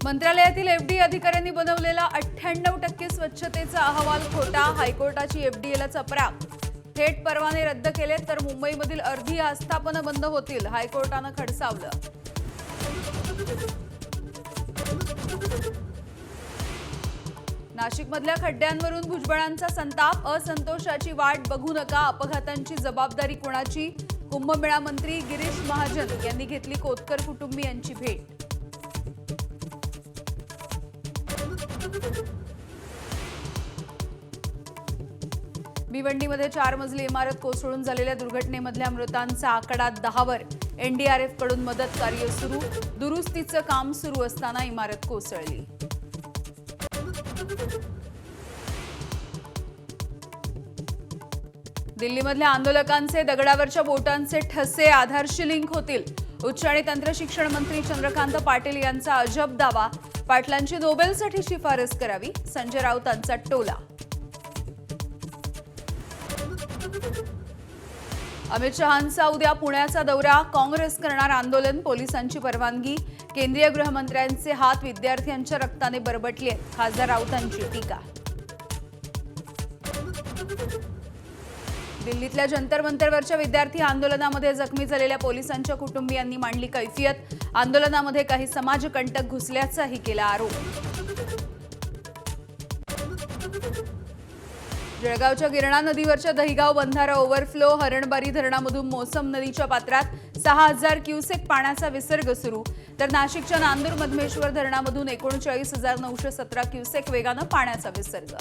मंत्रालयातील एफडीए अधिकाऱ्यांनी बनवलेला 98% स्वच्छतेचा अहवाल खोटा। हायकोर्टाची एफडीएला चपराक। थेट परवाने रद्द केले तर मुंबईमधील अर्धी आस्थापनं बंद होतील। हायकोर्टानं खडसावलं। नाशिकमधल्या खड्ड्यांवरून भुजबळांचा संताप। असंतोषाची वाट बघू नका, अपघातांची जबाबदारी कोणाची? कुंभमेळा मंत्री गिरीश महाजन यांनी घेतली कोतकर कुटुंबीयांची भेट। भिवंडीमध्ये 4 मजली इमारत कोसळून झालेल्या दुर्घटनेमधल्या मृतांचा आकडा 10 वर। एनडीआरएफ कडून मदत कार्य सुरू। दुरुस्तीचं काम सुरू असताना इमारत कोसळली। दिल्लीमधल्या आंदोलकांचे दगडावरच्या बोटांचे ठसे आधारशी लिंक होतील। उच्च आणि तंत्र शिक्षण मंत्री चंद्रकांत पाटील यांचा अजब दावा। पाटलांची नोबेलसाठी शिफारस करावी, संजय राऊतांचा टोला। अमित शहांचा उद्या पुण्याचा दौरा। काँग्रेस करणार आंदोलन, पोलिसांची परवानगी। केंद्रीय गृहमंत्र्यांचे हात विद्यार्थ्यांच्या रक्ताने बरबटले। खासदार राऊतांची टीका। दिल्लीतल्या जंतर मंतरवरच्या विद्यार्थी आंदोलनामध्ये जखमी झालेल्या पोलिसांच्या कुटुंबियांनी मांडली कैफियत। आंदोलनामध्ये काही समाजकंटक घुसल्याचाही केला आरोप। जळगावच्या गिरणा नदीवरच्या दहिगाव बंधारा ओव्हरफ्लो। हरणबारी धरणामधून मोसम नदीच्या पात्रात 6000 क्युसेक पाण्याचा विसर्ग सुरू। तर नाशिकच्या नांदूर मधमेश्वर धरणामधून 39,917 क्युसेक वेगानं पाण्याचा विसर्ग।